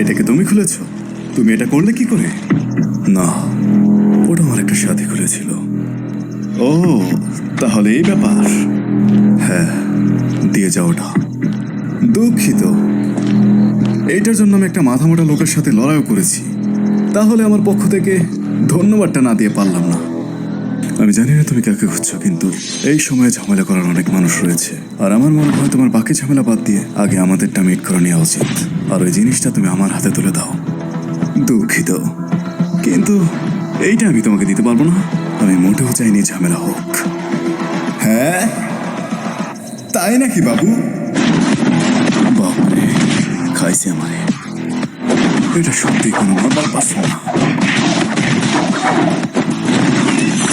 এটাকে তুমি খুলেছো? তুমি এটা করলে কি করে? না, ওটা আমার একটা সাথী খুলেছিল। ও, তাহলে এই ব্যাপার। হ্যাঁ, দিয়ে যাও ওটা। দুঃখিত, এইটার জন্য আমি একটা মাথা মোটা লোকের সাথে লড়াইও করেছি। তাহলে আমার পক্ষ থেকে ধন্যবাদটা না দিয়ে পারলাম না। আমি জানি না তুমি কাকে খুঁজছো, কিন্তু এই সময়ে ঝামেলা করার অনেক মানুষ রয়েছে। আর আমার মনে হয় তোমার বাকি ঝামেলা বাদ দিয়ে আগে আমাদেরটা মিট করে নেওয়া উচিত। আর ওই জিনিসটা তুমি আমার হাতে তুলে দাও। দুঃখিত, কিন্তু এইটা আমি তোমাকে দিতে পারবো না। আমি মোটেও চাইনি ঝামেলা হোক। হ্যাঁ, তাই নাকি বাবু? বাপরে, খাইছে আমারে। এটা সত্যি কোনো নর্মাল পারসন না।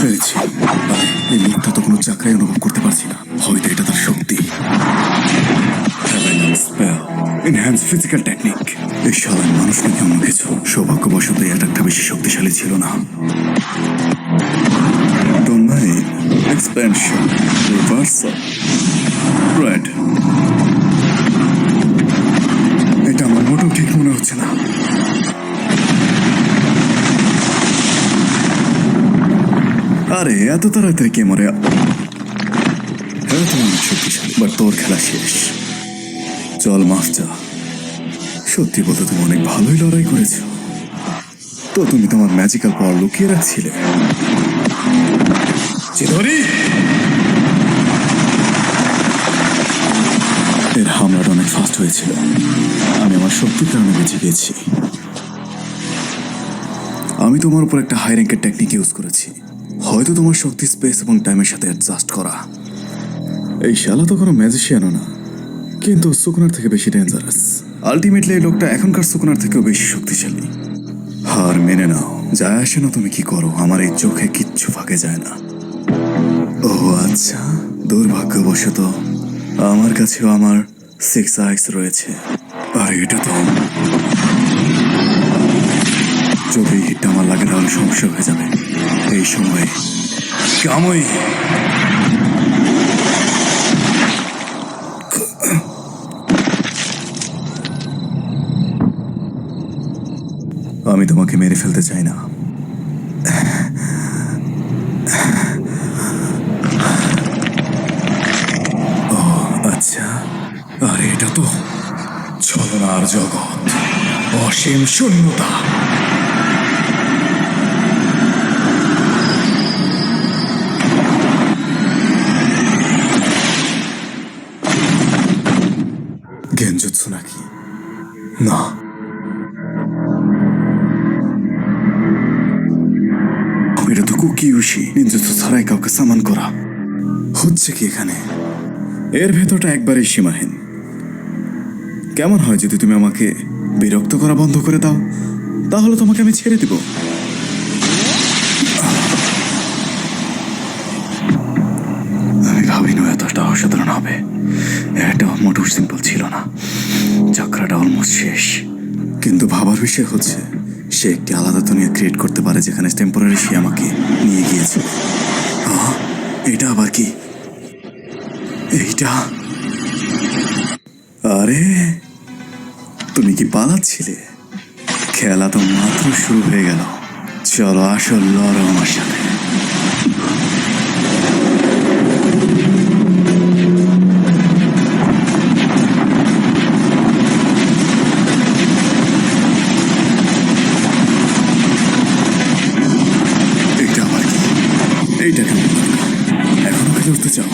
পেরেছি। এই লোকটা তো কোনো চাকরাই অনুভব করতে পারছি না। হয়তো এটা তার শক্তি। Enhance physical technique. এই সাধারণ মানুষ নাকি অন্য কিছু। সৌভাগ্যবশত এই অ্যাটাকটা বেশি শক্তিশালী ছিল না। Domain expansion reversal. রাইট, এটা আমার মোটেও ঠিক মনে হচ্ছে না। আরে এত তাড়াতাড়ি কে মরে? হ্যাঁ, তুমি অনেক শক্তিশালী, বাট তোর খেলা শেষ। চল মাফ চা। সত্যি বলতে তুমি অনেক ভালোই লড়াই করেছ। তো তুমি তোমার ম্যাজিক্যাল পাওয়ার লুকিয়ে রাখছিলে। চিধরি, এর হামলাটা অনেক ফাস্ট হয়েছিল। আমি আমার শক্তির কারণে বেঁচে গিয়েছি। আমি তোমার উপর একটা হাই র্যাঙ্কের টেকনিক ইউজ করেছি। হয়তো তোমার শক্তি স্পেস এবং টাইমের সাথে অ্যাডজাস্ট করা। এই শালা তো কোনো ম্যাজিশিয়ানও না, কিন্তু সুকুনার থেকে বেশি ডেঞ্জারাস। আলটিমেটলি এই লোকটা এখনকার সুকুনার থেকেও বেশি শক্তিশালী। হার মেনে নাও, যায় আসে না তুমি কি করো, আমার এই চোখে কিচ্ছু ফাঁকে যায় না। ও আচ্ছা, দুর্ভাগ্যবশত আমার কাছেও আমার 6 আইস রয়েছে। আর এটা তো, যদি হিটটা আমার লাগে তাহলে সমস্যা হয়ে যাবে। এই সময় কামই আমি তোমাকে মেরে ফেলতে চাই না। ও আচ্ছা, আর এটা তো ছলনার জগৎ, অসীম শূন্যতা। গেনজুৎসু নাকি? না, এটা তো কুকিউশি। নিনজুৎসু ছাড়াই কাউকে সামান করা। হচ্ছে কি এখানে? এর ভেতরটা একবারেই সীমাহীন। কেমন হয় যদি তুমি আমাকে বিরক্ত করা বন্ধ করে দাও? তাহলে তোমাকে আমি ছেড়ে দিব। আমি ভাবিনি এতটা অসাধারণ হবে। এটা মোটেও সিম্পল ছিল না। চাকরাটা অলমোস্ট শেষ। কিন্তু ভাবার বিষয় হচ্ছে, সে একটি আলাদা দুনিয়া ক্রিয়েট করতে পারে যেখানে টেম্পোরারি সে আমাকে নিয়ে গিয়েছে। এটা আবার কি? এইটা, আরে তুমি কি পালাচ্ছিলে? খেলা তো মাত্র শুরু হয়ে গেল। চলো আসল লড়ো আমার সাথে। এইটা আবার কি? এইটা কেমন? এখনো খেলে উঠতে চাও?